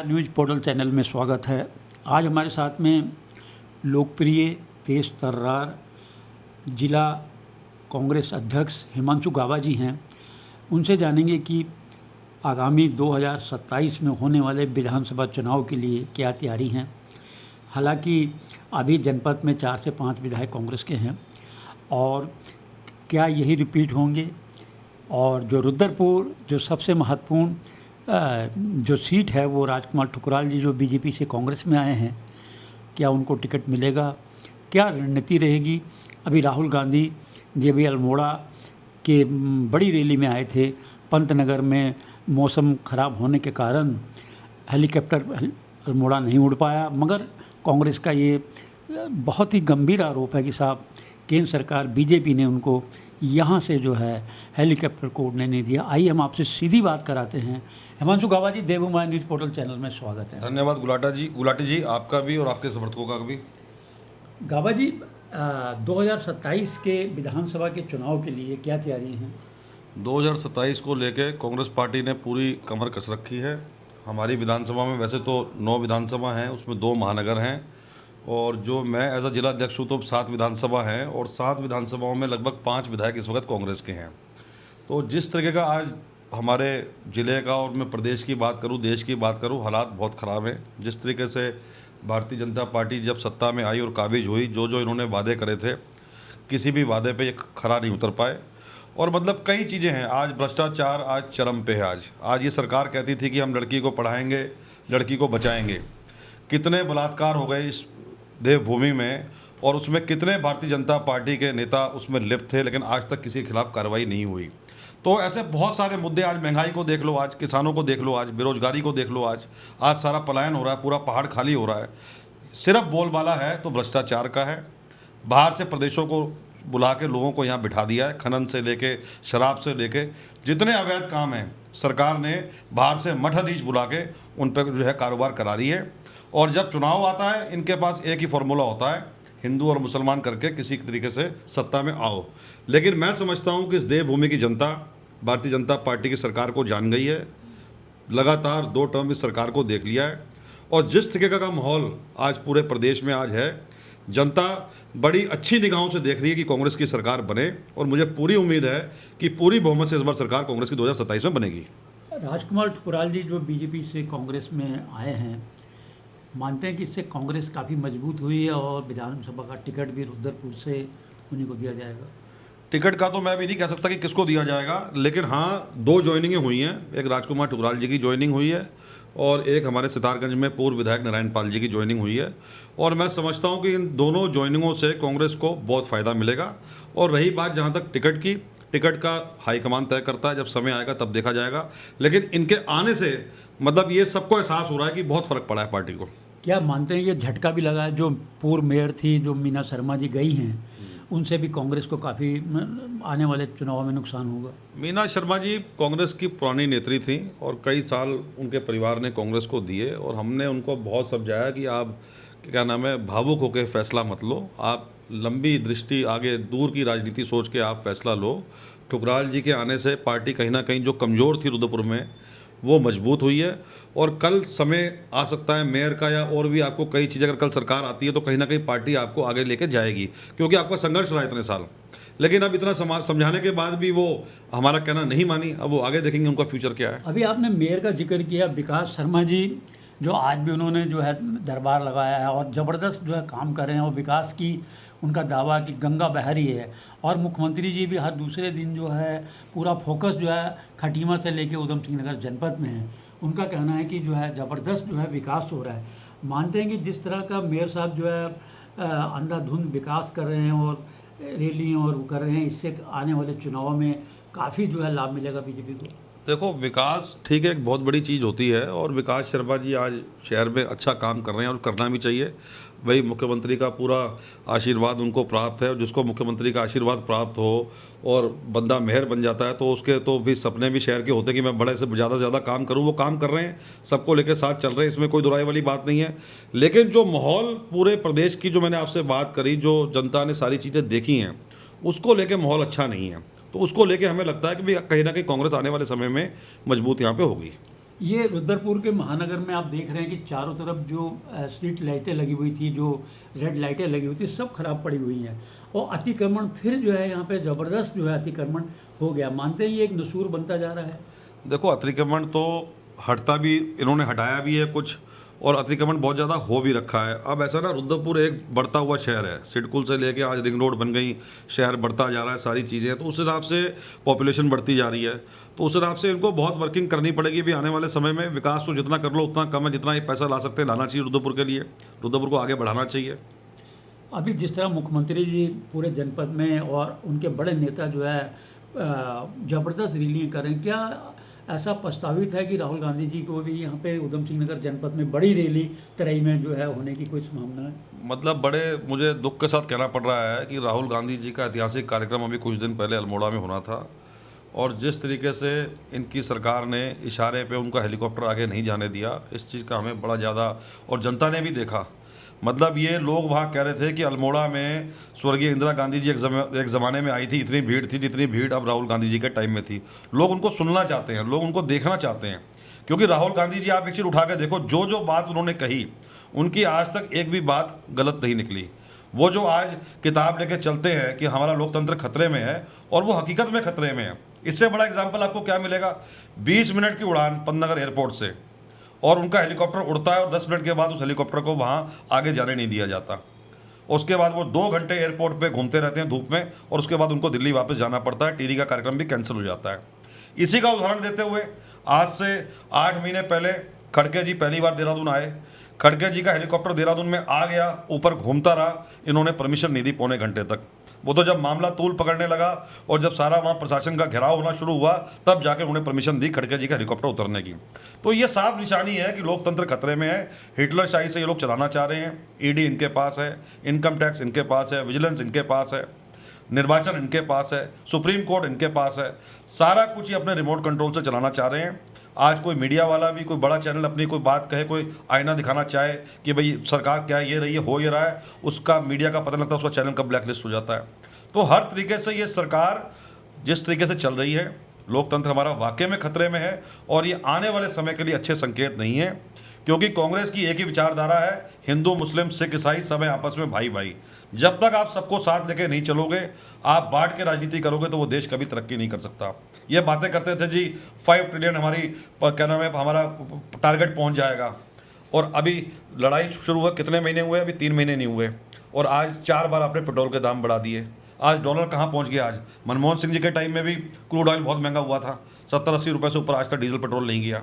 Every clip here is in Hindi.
न्यूज़ पोर्टल चैनल में स्वागत है। आज हमारे साथ में लोकप्रिय तेज तर्रार जिला कांग्रेस अध्यक्ष हिमांशु गाबा जी हैं। उनसे जानेंगे कि आगामी 2027 में होने वाले विधानसभा चुनाव के लिए क्या तैयारी हैं। हालांकि अभी जनपद में 4 से 5 विधायक कांग्रेस के हैं और क्या यही रिपीट होंगे, और जो रुद्रपुर जो सबसे महत्वपूर्ण जो सीट है वो राजकुमार ठुकराल जी जो बीजेपी से कांग्रेस में आए हैं, क्या उनको टिकट मिलेगा, क्या रणनीति रहेगी। अभी राहुल गांधी जी भी अल्मोड़ा के बड़ी रैली में आए थे। पंतनगर में मौसम ख़राब होने के कारण हेलीकॉप्टर अल्मोड़ा नहीं उड़ पाया, मगर कांग्रेस का ये बहुत ही गंभीर आरोप है कि साहब केंद्र सरकार बीजेपी ने उनको यहाँ से जो है हेलीकॉप्टर को उड़ने नहीं दिया। आइए हम आपसे सीधी बात कराते हैं। हिमांशु गाबा जी, देवभूमि न्यूज़ पोर्टल चैनल में स्वागत है। धन्यवाद गुलाटी जी, आपका भी और आपके समर्थकों का भी। गाबा जी, 2027 के विधानसभा के चुनाव के लिए क्या तैयारी हैं? 2027 को लेके कांग्रेस पार्टी ने पूरी कमर कस रखी है। हमारी विधानसभा में वैसे तो 9 विधानसभा हैं, उसमें 2 महानगर हैं, और जो मैं एज अ जिला अध्यक्ष हूँ तो 7 विधानसभा हैं, और 7 विधानसभाओं में लगभग 5 विधायक इस वक्त कांग्रेस के हैं। तो जिस तरीके का आज हमारे ज़िले का, और मैं प्रदेश की बात करूं, देश की बात करूं, हालात बहुत ख़राब हैं। जिस तरीके से भारतीय जनता पार्टी जब सत्ता में आई और काबिज हुई, जो इन्होंने वादे करे थे, किसी भी वादे पे ये खरा नहीं उतर पाए। और मतलब कई चीज़ें हैं। आज भ्रष्टाचार आज चरम पे है। आज ये सरकार कहती थी कि हम लड़की को पढ़ाएंगे, लड़की को बचाएंगे। कितने बलात्कार हो गए इस देवभूमि में, और उसमें कितने भारतीय जनता पार्टी के नेता उसमें लिप्त थे, लेकिन आज तक किसी के खिलाफ कार्रवाई नहीं हुई। तो ऐसे बहुत सारे मुद्दे, आज महंगाई को देख लो, आज किसानों को देख लो, आज बेरोजगारी को देख लो, आज सारा पलायन हो रहा है, पूरा पहाड़ खाली हो रहा है। सिर्फ बोलबाला है तो भ्रष्टाचार का है। बाहर से प्रदेशों को बुला के लोगों को यहाँ बिठा दिया है। खनन से लेके, शराब से लेके, जितने अवैध काम हैं सरकार ने बाहर से मठाधीश बुला के उन पर जो है कारोबार करा रही है। और जब चुनाव आता है, इनके पास एक ही फॉर्मूला होता है, हिंदू और मुसलमान करके किसी तरीके से सत्ता में आओ। लेकिन मैं समझता हूँ कि इस देवभूमि की जनता भारतीय जनता पार्टी की सरकार को जान गई है। लगातार 2 टर्म इस सरकार को देख लिया है, और जिस तरीके का माहौल आज पूरे प्रदेश में आज है, जनता बड़ी अच्छी निगाहों से देख रही है कि कांग्रेस की सरकार बने, और मुझे पूरी उम्मीद है कि पूरी बहुमत से इस बार सरकार कांग्रेस की 2027 में बनेगी। राजकुमार ठुकराल जी जो बीजेपी से कांग्रेस में आए हैं, मानते हैं कि इससे कांग्रेस काफ़ी मजबूत हुई है और विधानसभा का टिकट भी रुद्रपुर से उन्हीं को दिया जाएगा? टिकट का तो मैं भी नहीं कह सकता कि किसको दिया जाएगा, लेकिन हाँ 2 ज्वाइनिंगें हुई हैं। एक राजकुमार ठुकराल जी की ज्वाइनिंग हुई है, और एक हमारे सितारगंज में पूर्व विधायक नारायण पाल जी की ज्वाइनिंग हुई है। और मैं समझता हूँ कि इन दोनों ज्वाइनिंगों से कांग्रेस को बहुत फ़ायदा मिलेगा। और रही बात जहाँ तक टिकट की, टिकट का हाईकमान तय करता है, जब समय आएगा तब देखा जाएगा। लेकिन इनके आने से मतलब ये सबको एहसास हो रहा है कि बहुत फ़र्क पड़ा है पार्टी को। क्या मानते हैं ये झटका भी लगा है? जो पूर्व मेयर थी जो मीना शर्मा जी गई हैं, उनसे भी कांग्रेस को काफ़ी आने वाले चुनाव में नुकसान होगा? मीना शर्मा जी कांग्रेस की पुरानी नेत्री थी, और कई साल उनके परिवार ने कांग्रेस को दिए, और हमने उनको बहुत समझाया कि आप क्या नाम है, भावुक होकर फैसला मत लो, आप लंबी दृष्टि, आगे दूर की राजनीति सोच के आप फैसला लो। ठुकराल जी के आने से पार्टी कहीं ना कहीं जो कमज़ोर थी रुद्रपुर में, वो मजबूत हुई है। और कल समय आ सकता है मेयर का, या और भी आपको कई चीज़ें, अगर कल सरकार आती है तो कहीं ना कहीं पार्टी आपको आगे लेके जाएगी, क्योंकि आपका संघर्ष रहा इतने साल। लेकिन अब इतना समझाने के बाद भी वो हमारा कहना नहीं मानी। अब वो आगे देखेंगे उनका फ्यूचर क्या है। अभी आपने मेयर का जिक्र किया, विकास शर्मा जी, जो आज भी उन्होंने जो है दरबार लगाया है और ज़बरदस्त जो है काम कर रहे हैं, और विकास की उनका दावा कि गंगा बह रही है। और मुख्यमंत्री जी भी हर दूसरे दिन जो है पूरा फोकस जो है खटीमा से लेके उधम सिंह नगर जनपद में है। उनका कहना है कि जो है ज़बरदस्त जो है विकास हो रहा है। मानते हैं कि जिस तरह का मेयर साहब जो है अंधाधुंध विकास कर रहे हैं और रैली और कर रहे हैं, इससे आने वाले चुनाव में काफ़ी जो है लाभ मिलेगा बीजेपी को? देखो, विकास ठीक है, एक बहुत बड़ी चीज़ होती है, और विकास शर्मा जी आज शहर में अच्छा काम कर रहे हैं, और करना भी चाहिए। भाई मुख्यमंत्री का पूरा आशीर्वाद उनको प्राप्त है, और जिसको मुख्यमंत्री का आशीर्वाद प्राप्त हो और बंदा मेयर बन जाता है, तो उसके तो भी सपने भी शहर के होते हैं कि मैं बड़े से ज़्यादा से ज़्यादा काम करूं। वो काम कर रहे हैं, सबको लेकर साथ चल रहे हैं, इसमें कोई दुराई वाली बात नहीं है। लेकिन जो माहौल पूरे प्रदेश की, जो मैंने आपसे बात करी, जो जनता ने सारी चीज़ें देखी हैं, उसको लेकर माहौल अच्छा नहीं है। तो उसको लेके हमें लगता है कि कहीं ना कहीं कांग्रेस आने वाले समय में मजबूत यहाँ पे होगी। ये रुद्रपुर के महानगर में आप देख रहे हैं कि चारों तरफ जो स्ट्रीट लाइटें लगी हुई थी, जो रेड लाइटें लगी हुई थी, सब खराब पड़ी हुई हैं और अतिक्रमण फिर जो है यहाँ पे ज़बरदस्त जो है अतिक्रमण हो गया। मानते हैं ये एक नसूर बनता जा रहा है? देखो, अतिक्रमण तो हटता भी, इन्होंने हटाया भी है कुछ, और अतिक्रमण बहुत ज़्यादा हो भी रखा है। अब ऐसा ना, रुद्रपुर एक बढ़ता हुआ शहर है, सिडकुल से लेके आज रिंग रोड बन गई, शहर बढ़ता जा रहा है, सारी चीज़ें, तो उस हिसाब से पॉपुलेशन बढ़ती जा रही है। तो उस हिसाब से इनको बहुत वर्किंग करनी पड़ेगी भी आने वाले समय में। विकास तो जितना कर लो उतना कम है, जितना ये पैसा ला सकते हैं लाना चाहिए रुद्रपुर के लिए, रुद्रपुर को आगे बढ़ाना चाहिए। अभी जिस तरह मुख्यमंत्री जी पूरे जनपद में और उनके बड़े नेता जो है ज़बरदस्त रैलियाँ कर रहे हैं, क्या ऐसा प्रस्तावित है कि राहुल गांधी जी को भी यहाँ पे उधम सिंह नगर जनपद में बड़ी रैली तराई में जो है होने की कोई संभावना है? मतलब बड़े मुझे दुख के साथ कहना पड़ रहा है कि राहुल गांधी जी का ऐतिहासिक कार्यक्रम अभी कुछ दिन पहले अल्मोड़ा में होना था, और जिस तरीके से इनकी सरकार ने इशारे पे उनका हेलीकॉप्टर आगे नहीं जाने दिया, इस चीज़ का हमें बड़ा ज़्यादा, और जनता ने भी देखा। मतलब ये लोग वहाँ कह रहे थे कि अल्मोड़ा में स्वर्गीय इंदिरा गांधी जी एक ज़माने में आई थी, इतनी भीड़ थी जितनी भीड़ अब राहुल गांधी जी के टाइम में थी। लोग उनको सुनना चाहते हैं, लोग उनको देखना चाहते हैं, क्योंकि राहुल गांधी जी, आप एक चीज़ उठा के देखो, जो जो बात उन्होंने कही, उनकी आज तक एक भी बात गलत नहीं निकली। वो जो आज किताब लेके चलते हैं कि हमारा लोकतंत्र खतरे में है, और वो हकीकत में खतरे में है। इससे बड़ा एग्जाम्पल आपको क्या मिलेगा? 20 मिनट की उड़ान पन्नगर एयरपोर्ट से, और उनका हेलीकॉप्टर उड़ता है और 10 मिनट के बाद उस हेलीकॉप्टर को वहाँ आगे जाने नहीं दिया जाता। उसके बाद वो 2 घंटे एयरपोर्ट पे घूमते रहते हैं धूप में, और उसके बाद उनको दिल्ली वापस जाना पड़ता है। टीडी का कार्यक्रम भी कैंसिल हो जाता है। इसी का उदाहरण देते हुए आज से 8 महीने पहले खड़गे जी पहली बार देहरादून आए। खड़गे जी का हेलीकॉप्टर देहरादून में आ गया, ऊपर घूमता रहा, इन्होंने परमिशन नहीं दी पौने घंटे तक। वो तो जब मामला तूल पकड़ने लगा और जब सारा वहाँ प्रशासन का घेराव होना शुरू हुआ, तब जाकर उन्होंने परमिशन दी खड़गे जी का हेलीकॉप्टर उतरने की। तो ये साफ निशानी है कि लोकतंत्र खतरे में है। हिटलरशाही से ये लोग चलाना चाह रहे हैं। ईडी इनके पास है, इनकम टैक्स इनके पास है, विजिलेंस इनके पास है, निर्वाचन इनके पास है, सुप्रीम कोर्ट इनके पास है। सारा कुछ ये अपने रिमोट कंट्रोल से चलाना चाह रहे हैं। आज कोई मीडिया वाला भी, कोई बड़ा चैनल अपनी कोई बात कहे, कोई आईना दिखाना चाहे कि भाई सरकार क्या ये रही है, हो ये रहा है, उसका मीडिया का पता लगता है, उसका चैनल का ब्लैकलिस्ट हो जाता है। तो हर तरीके से ये सरकार जिस तरीके से चल रही है, लोकतंत्र हमारा वाकई में खतरे में है, और ये आने वाले समय के लिए अच्छे संकेत नहीं है। क्योंकि कांग्रेस की एक ही विचारधारा है, हिंदू मुस्लिम सिख ईसाई सब है आपस में भाई भाई। जब तक आप सबको साथ लेके नहीं चलोगे, आप बांट के राजनीति करोगे, तो वो देश कभी तरक्की नहीं कर सकता। ये बातें करते थे जी 5 ट्रिलियन हमारी क्या नाम है, हमारा टारगेट पहुंच जाएगा, और अभी लड़ाई शुरू हुआ कितने महीने हुए? अभी 3 महीने नहीं हुए, और आज 4 बार आपने पेट्रोल के दाम बढ़ा दिए। आज डॉलर कहाँ पहुंच गया? आज मनमोहन सिंह जी के टाइम में भी क्रूड ऑयल बहुत महंगा हुआ था, 70-80 रुपये से ऊपर आज तक डीजल पेट्रोल नहीं गया।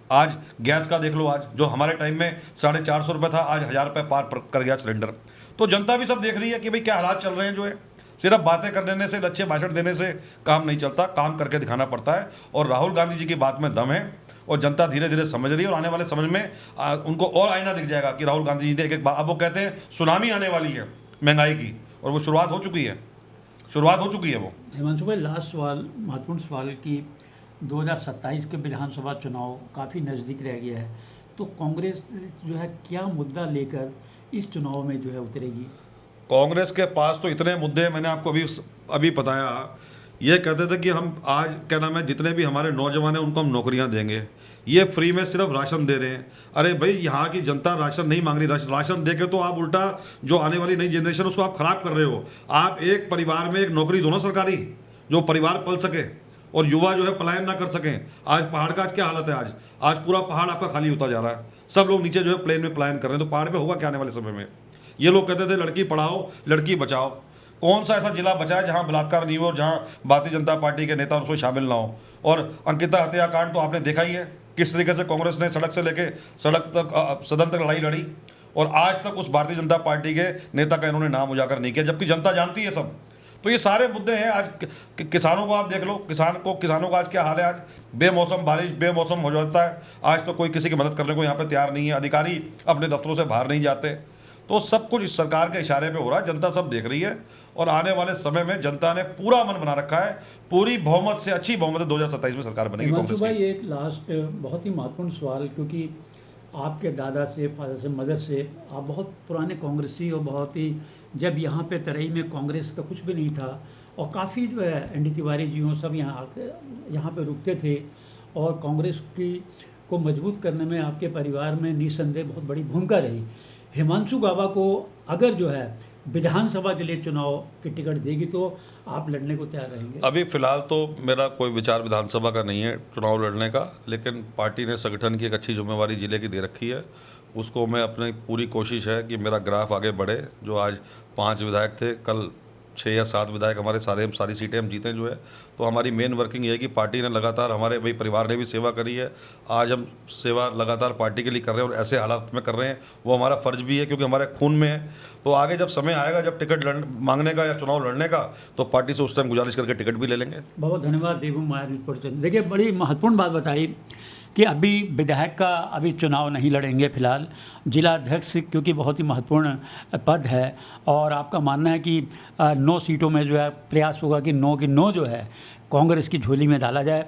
आज गैस का देख लो, आज जो हमारे टाइम में 450 रुपये था, आज 1000 रुपये पार कर गया सिलेंडर। तो जनता भी सब देख रही है कि भाई क्या हालात चल रहे हैं। जो है सिर्फ बातें कर देने से, अच्छे भाषण देने से काम नहीं चलता, काम करके दिखाना पड़ता है। और राहुल गांधी जी की बात में दम है, और जनता धीरे धीरे समझ रही है, और आने वाले समय में उनको और आईना दिख जाएगा कि राहुल गांधी जी ने एक बात, अब वो कहते हैं सुनामी आने वाली है महंगाई की, और वो शुरुआत हो चुकी है, वो। हिमांशु भाई, लास्ट सवाल, महत्वपूर्ण सवाल की 2027 के विधानसभा चुनाव काफ़ी नज़दीक रह गया है, तो कांग्रेस जो है क्या मुद्दा लेकर इस चुनाव में जो है उतरेगी? कांग्रेस के पास तो इतने मुद्दे हैं, मैंने आपको अभी बताया। ये कहते थे कि हम आज क्या नाम है, जितने भी हमारे नौजवान हैं उनको हम नौकरियां देंगे। ये फ्री में सिर्फ राशन दे रहे हैं। अरे भाई, यहाँ की जनता राशन नहीं मांग रही। राशन दे के तो आप उल्टा जो आने वाली नई जनरेशन उसको आप खराब कर रहे हो। आप एक परिवार में एक नौकरी दो ना सरकारी, जो परिवार पल सके और युवा जो है पलायन ना कर सकें। आज पहाड़ का आज क्या हालत है? आज पूरा पहाड़ आपका खाली होता जा रहा है, सब लोग नीचे जो है प्लेन में पलायन कर रहे हैं। तो पहाड़ पे होगा क्या आने वाले समय में? ये लोग कहते थे लड़की पढ़ाओ लड़की बचाओ। कौन सा ऐसा जिला बचा है जहां बलात्कार नहीं हो और जहां भारतीय जनता पार्टी के नेता उसमें शामिल ना हो? और अंकिता हत्याकांड तो आपने देखा ही है, किस तरीके से कांग्रेस ने सड़क से लेके सड़क तक, सदन तक लड़ाई लड़ी, और आज तक उस भारतीय जनता पार्टी के नेता का इन्होंने नाम उजागर नहीं किया, जबकि जनता जानती है सब। तो ये सारे मुद्दे हैं। आज किसानों को आप देख लो, किसानों का आज क्या हाल है। आज बेमौसम बारिश, बेमौसम हो जाता है। आज तो कोई किसी की मदद करने को यहाँ पे तैयार नहीं है, अधिकारी अपने दफ्तरों से बाहर नहीं जाते। तो सब कुछ इस सरकार के इशारे पे हो रहा है, जनता सब देख रही है, और आने वाले समय में जनता ने पूरा मन बना रखा है, पूरी बहुमत से, अच्छी बहुमत से 2027 में सरकार बनेगी कांग्रेस की। भाई, एक लास्ट बहुत ही महत्वपूर्ण सवाल, क्योंकि आपके दादा से, फादर से, मदर से आप बहुत पुराने कांग्रेसी, और बहुत ही, जब यहाँ पे तराई में कांग्रेस का कुछ भी नहीं था, और काफ़ी जो है ND तिवारी जी सब यहाँ पे रुकते थे, और कांग्रेस की को मजबूत करने में आपके परिवार में निस्संदेह बहुत बड़ी भूमिका रही। हिमांशु गाबा को अगर जो है विधानसभा के लिए चुनाव की टिकट देगी तो आप लड़ने को तैयार रहेंगे? अभी फ़िलहाल तो मेरा कोई विचार विधानसभा का नहीं है चुनाव लड़ने का, लेकिन पार्टी ने संगठन की एक अच्छी जिम्मेवारी ज़िले की दे रखी है। उसको मैं अपनी पूरी कोशिश है कि मेरा ग्राफ आगे बढ़े। जो आज 5 विधायक थे, कल 6 या 7 विधायक हमारे सारी सीटें हम जीतें जो है। तो हमारी मेन वर्किंग ये है कि पार्टी ने लगातार, हमारे भाई परिवार ने भी सेवा करी है, आज हम सेवा लगातार पार्टी के लिए कर रहे हैं और ऐसे हालात में कर रहे हैं। वो हमारा फ़र्ज भी है क्योंकि हमारे खून में है। तो आगे जब समय आएगा, जब टिकट मांगने का या चुनाव लड़ने का, तो पार्टी से उस टाइम गुजारिश करके टिकट भी ले लेंगे। बहुत धन्यवाद देवू माया। देखिए, बड़ी महत्वपूर्ण बात बताई कि अभी विधायक का अभी चुनाव नहीं लड़ेंगे फिलहाल, जिला अध्यक्ष क्योंकि बहुत ही महत्वपूर्ण पद है और आपका मानना है कि 9 सीटों में जो है प्रयास होगा कि 9 की 9 जो है कांग्रेस की झोली में डाला जाए।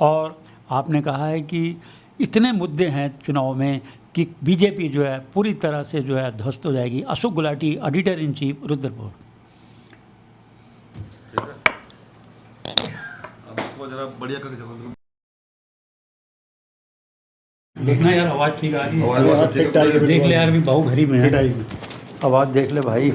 और आपने कहा है कि इतने मुद्दे हैं चुनाव में कि बीजेपी जो है पूरी तरह से जो है ध्वस्त हो जाएगी। Ashok Gulati, editor in chief, Rudrapur. अब इसको जरा बढ़िया करके चलो। देखना यार, आवाज़ ठीक आ रही है? आवाज़ ठीक है। देख ले यार, भी बहु घरी में है, आवाज़ देख ले भाई।